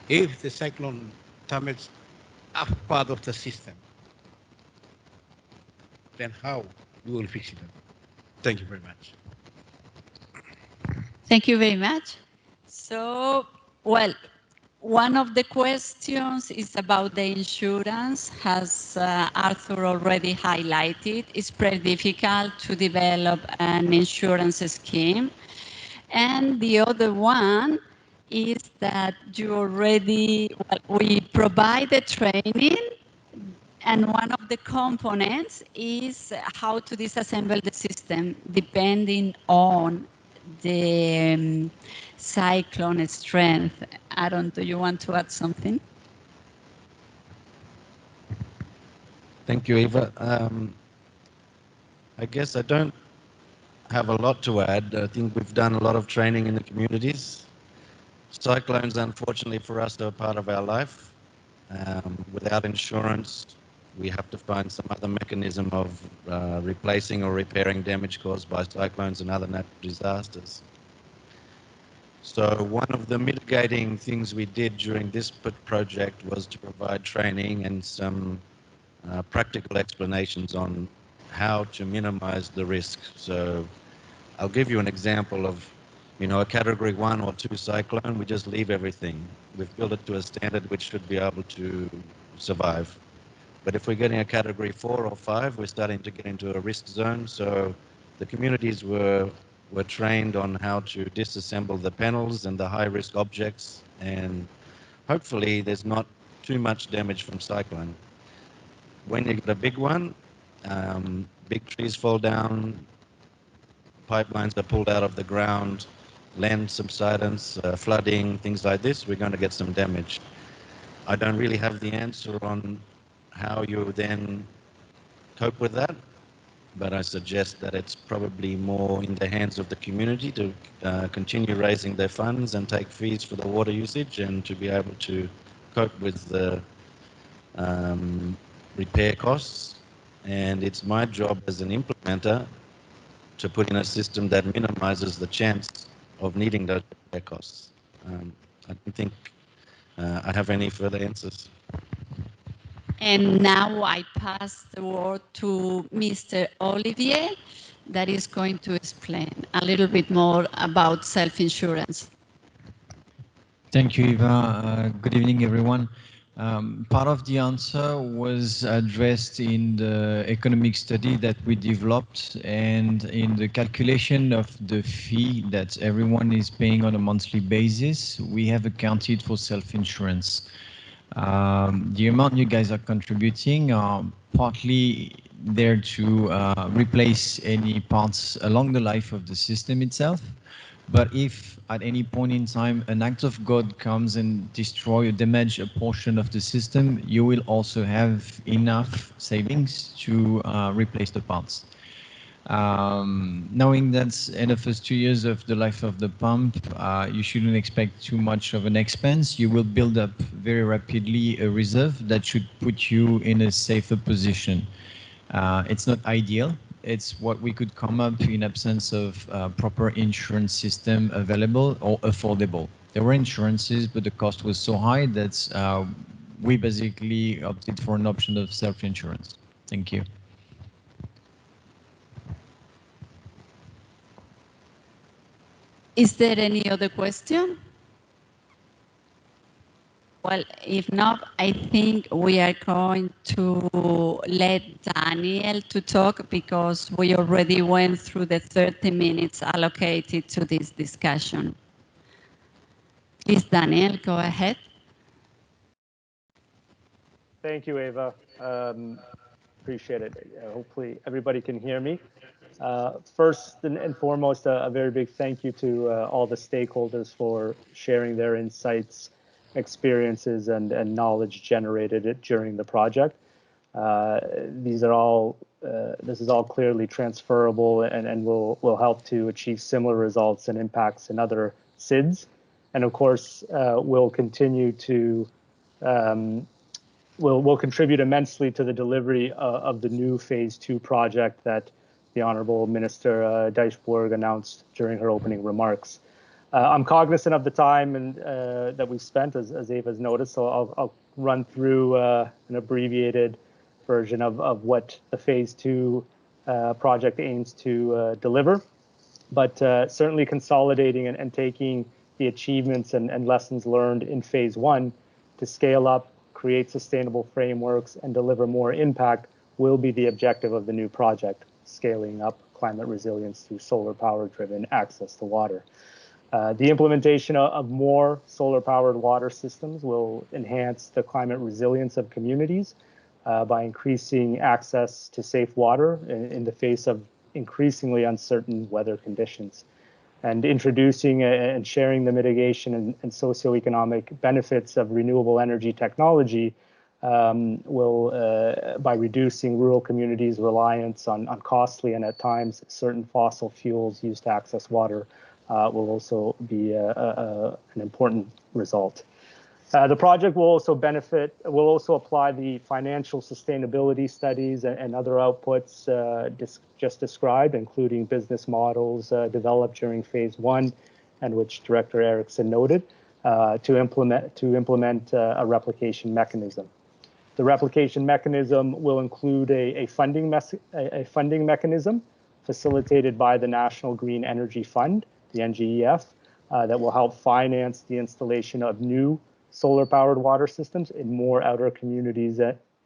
if the cyclone damages a part of the system, then how we will fix it. Thank you very much. Thank you very much. So, well, one of the questions is about the insurance. As Arthur already highlighted, it's pretty difficult to develop an insurance scheme. And the other one is that you already, well, we provide the training, and one of the components is how to disassemble the system depending on the cyclone strength. Aaron, do you want to add something? Thank you, Eva. I guess I don't have a lot to add. I think we've done a lot of training in the communities. Cyclones, unfortunately for us, are a part of our life. Without insurance, we have to find some other mechanism of replacing or repairing damage caused by cyclones and other natural disasters. So one of the mitigating things we did during this project was to provide training and some practical explanations on how to minimize the risk. So I'll give you an example of, you know, a category 1 or 2 cyclone. We just leave everything. We've built it to a standard which should be able to survive. But if we're getting a category 4 or 5, we're starting to get into a risk zone. So the communities were trained on how to disassemble the panels and the high-risk objects, and hopefully there's not too much damage from cyclone. When you get a big one, big trees fall down, pipelines are pulled out of the ground, land subsidence, flooding, things like this, we're going to get some damage. I don't really have the answer on how you then cope with that, but I suggest that it's probably more in the hands of the community to continue raising their funds and take fees for the water usage and to be able to cope with the repair costs. And it's my job as an implementer to put in a system that minimizes the chance of needing those repair costs. I don't think I have any further answers. And now I pass the word to Mr. Olivier, that is going to explain a little bit more about self-insurance. Thank you, Eva. Good evening, everyone. Part of the answer was addressed in the economic study that we developed and in the calculation of the fee that everyone is paying on a monthly basis. We have accounted for self-insurance. The amount you guys are contributing are partly there to replace any parts along the life of the system itself. But if at any point in time an act of God comes and destroy or damage a portion of the system, you will also have enough savings to replace the parts. Knowing that in the first 2 years of the life of the pump, you shouldn't expect too much of an expense. You will build up very rapidly a reserve that should put you in a safer position. It's not ideal. It's what we could come up in absence of proper insurance system available or affordable. There were insurances, but the cost was so high that we basically opted for an option of self-insurance. Thank you. Is there any other question? Well, if not, I think we are going to let Daniel to talk because we already went through the 30 minutes allocated to this discussion. Please, Daniel, go ahead. Thank you, Eva. Appreciate it. Hopefully everybody can hear me. First and foremost, a very big thank you to all the stakeholders for sharing their insights, experiences, and knowledge generated during the project. This is all clearly transferable and will help to achieve similar results and impacts in other SIDS. And of course, will continue to will contribute immensely to the delivery of the new Phase 2 project that the Honorable Minister Dijsselbloem announced during her opening remarks. I'm cognizant of the time and that we've spent, as Eva's noticed, so I'll run through an abbreviated version of what the Phase 2 project aims to deliver, but certainly consolidating and taking the achievements and lessons learned in Phase 1 to scale up, create sustainable frameworks, and deliver more impact will be the objective of the new project, scaling up climate resilience through solar power-driven access to water. The implementation of more solar-powered water systems will enhance the climate resilience of communities by increasing access to safe water in the face of increasingly uncertain weather conditions. And introducing and sharing the mitigation and socioeconomic benefits of renewable energy technology will, by reducing rural communities' reliance on costly and at times certain fossil fuels used to access water, will also be an important result. The project will also apply the financial sustainability studies and other outputs just described, including business models developed during Phase 1, and which Director Erickson noted, to implement a replication mechanism. The replication mechanism will include a funding mechanism facilitated by the National Green Energy Fund, the NGEF, that will help finance the installation of new solar-powered water systems in more outer communities,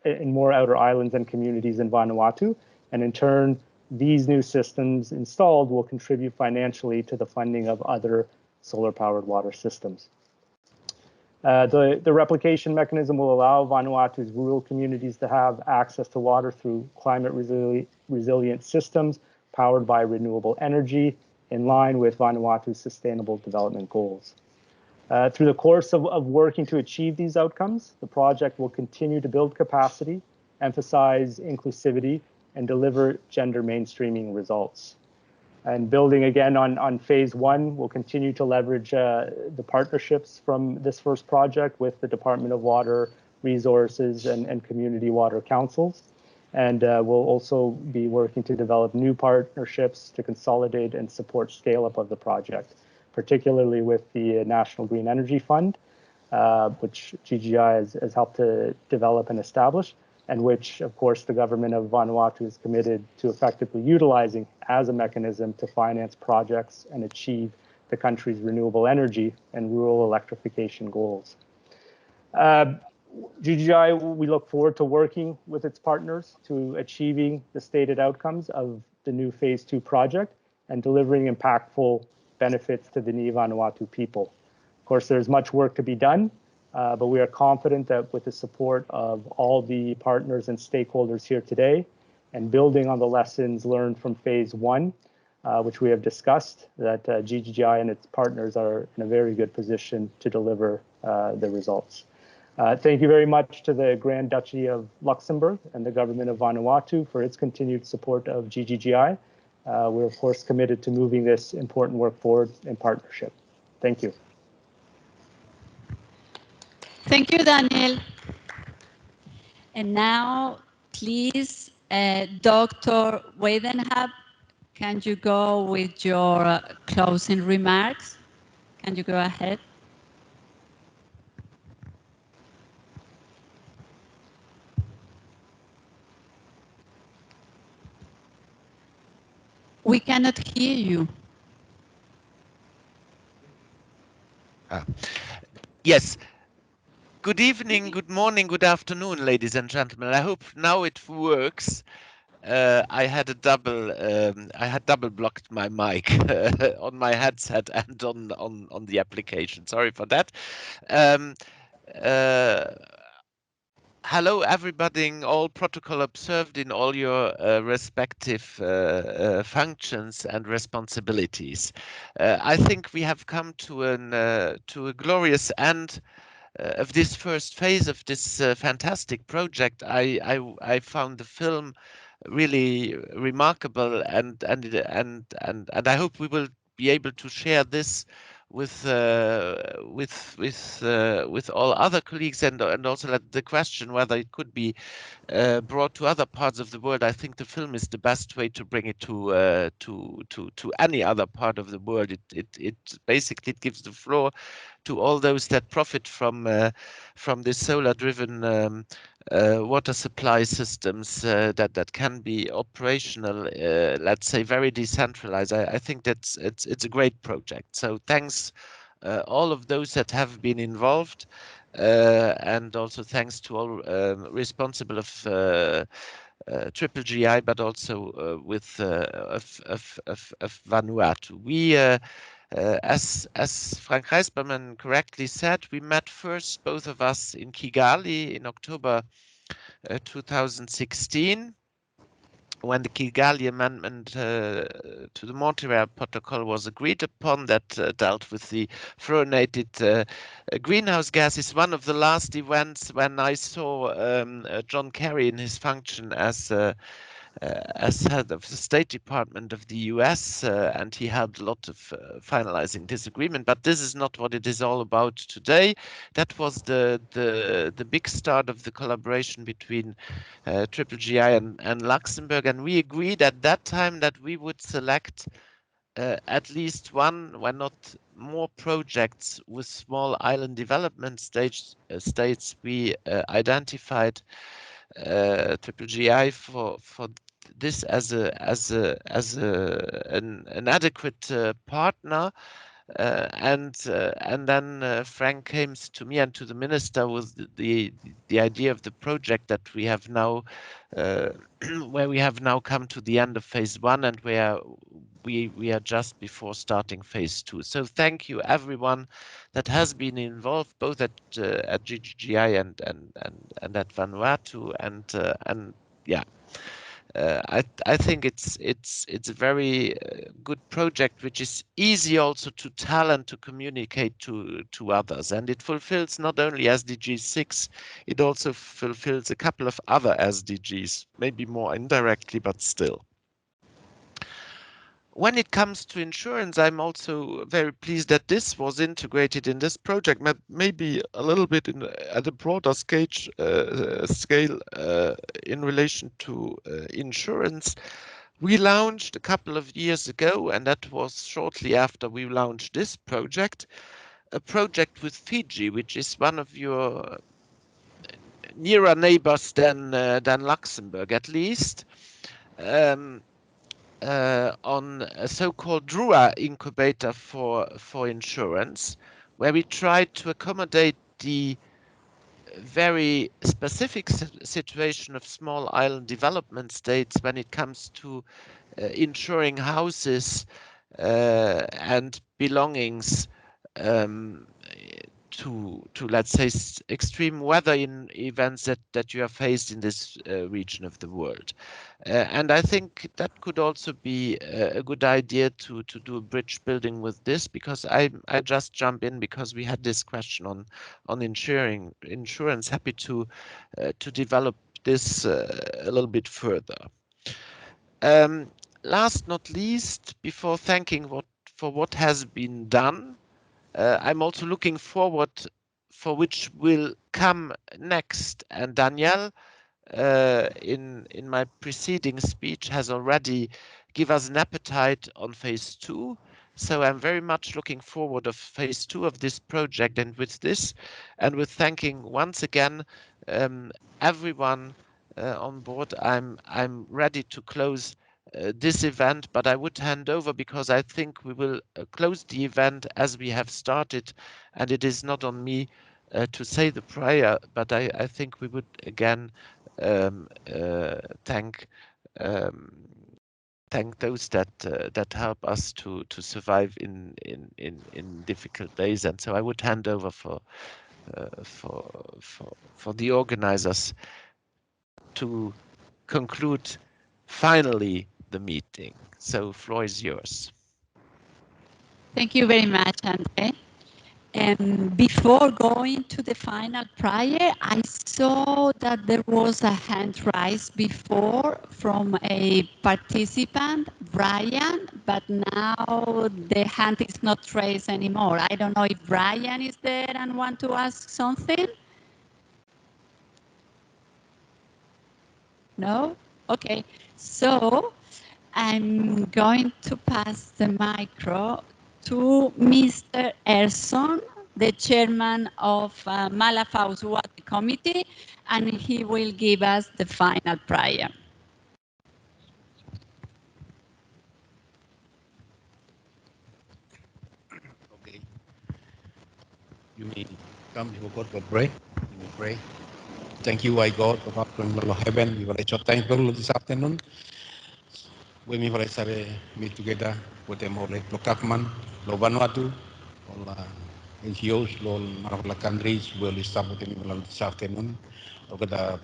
in more outer islands and communities in Vanuatu. And in turn, these new systems installed will contribute financially to the funding of other solar-powered water systems. The replication mechanism will allow Vanuatu's rural communities to have access to water through climate resilient systems powered by renewable energy, in line with Vanuatu's Sustainable Development Goals. Through the course of working to achieve these outcomes, the project will continue to build capacity, emphasize inclusivity, and deliver gender mainstreaming results. And building again on phase one, we'll continue to leverage the partnerships from this first project with the Department of Water Resources and Community Water Councils. And we'll also be working to develop new partnerships to consolidate and support scale-up of the project, particularly with the National Green Energy Fund, which GGI has helped to develop and establish, and which, of course, the government of Vanuatu is committed to effectively utilizing as a mechanism to finance projects and achieve the country's renewable energy and rural electrification goals. GGI, we look forward to working with its partners to achieving the stated outcomes of the new phase two project and delivering impactful benefits to the Ni Vanuatu people. Of course, there's much work to be done, but we are confident that with the support of all the partners and stakeholders here today, and building on the lessons learned from phase one, which we have discussed, that GGI and its partners are in a very good position to deliver the results. Thank you very much to the Grand Duchy of Luxembourg and the government of Vanuatu for its continued support of GGGI. We're of course committed to moving this important work forward in partnership. Thank you. Thank you, Daniel. And now, please, Dr. Weidenhab, can you go with your closing remarks? Can you go ahead? We cannot hear you. Yes. Good evening, good morning, good afternoon, ladies and gentlemen. I hope now it works. I had double blocked my mic on my headset and on the application. Sorry for that. Hello, everybody. All protocol observed in all your respective functions and responsibilities. I think we have come to a glorious end of this first phase of this fantastic project. I found the film really remarkable, and I hope we will be able to share this with all other colleagues, and also the question whether it could be brought to other parts of the world. I think the film is the best way to bring it to any other part of the world. It basically gives the floor to all those that profit from the solar-driven water supply systems that can be operational, let's say very decentralized. I think it's a great project. So thanks all of those that have been involved, and also thanks to all responsible of Triple GI, but also of Vanuatu. We as Frank Reisberman correctly said, we met first, both of us, in Kigali in October 2016, when the Kigali Amendment to the Montreal Protocol was agreed upon, that dealt with the fluorinated greenhouse gases. One of the last events when I saw John Kerry in his function as head of the State Department of the US, and he helped a lot of finalizing this agreement. But this is not what it is all about today. That was the big start of the collaboration between Triple GI and Luxembourg, and we agreed at that time that we would select at least one, when not more, projects with small island development states. We identified Triple GI for this as an adequate partner, and then Frank came to me and to the minister with the idea of the project that we have now, where we have now come to the end of phase one, and where we are just before starting phase two. So thank you everyone that has been involved, both at GGGI and at Vanuatu, and yeah. I think it's a very good project, which is easy also to tell and to communicate to others, and it fulfills not only SDG 6, it also fulfills a couple of other SDGs, maybe more indirectly, but still. When it comes to insurance, I'm also very pleased that this was integrated in this project, maybe a little bit at a broader scale in relation to insurance. We launched a couple of years ago, and that was shortly after we launched this project, a project with Fiji, which is one of your nearer neighbors than Luxembourg, at least. On a so-called DRUA incubator for insurance, where we tried to accommodate the very specific situation of small island development states when it comes to insuring houses and belongings to let's say extreme weather events that you are faced in this region of the world. And I think that could also be a good idea to do a bridge building with this, because I just jump in because we had this question on insurance. Happy to develop this a little bit further. Last not least, before thanking for what has been done, I'm also looking forward for which will come next. And Danielle, in my preceding speech, has already given us an appetite on phase 2. So I'm very much looking forward of phase 2 of this project. And with this, and with thanking once again everyone on board, I'm ready to close this event, but I would hand over because I think we will close the event as we have started, and it is not on me to say the prayer, but I think we would again thank those that help us to survive in difficult days, and so I would hand over for the organizers to conclude finally the meeting. So floor is yours. Thank you very much, Andre. And before going to the final prayer, I saw that there was a hand raised before from a participant, Brian, but now the hand is not raised anymore. I don't know if Brian is there and want to ask something. No? Okay. So I'm going to pass the micro to Mr. Erson, the chairman of Malafaus Water Committee, and he will give us the final prayer. Okay. You may come before God for pray. You may pray. Thank you, I God, for from the heaven. We will let your thanks this afternoon. When we will meet together with them all, like Lokakman, Lo Vanuatu, all NGOs, all countries will start with them this afternoon. Look at the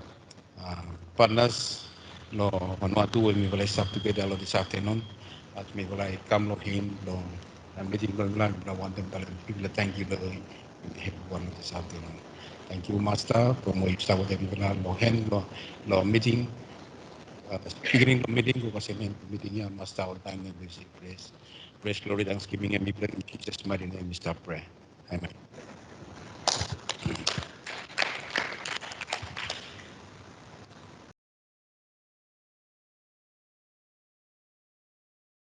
partners, Lo Vanuatu, when we will start together this afternoon. As we will come lo in, lo meeting going on, I want them to people thank you, everyone this afternoon. Thank you, Master, for what you start with everyone, lo hen, lo meeting. Beginning the meeting, we was in meeting here, Master, all time, and we say praise. Praise, glory, thanksgiving, and we pray in Jesus' mighty name, we start prayer. Amen.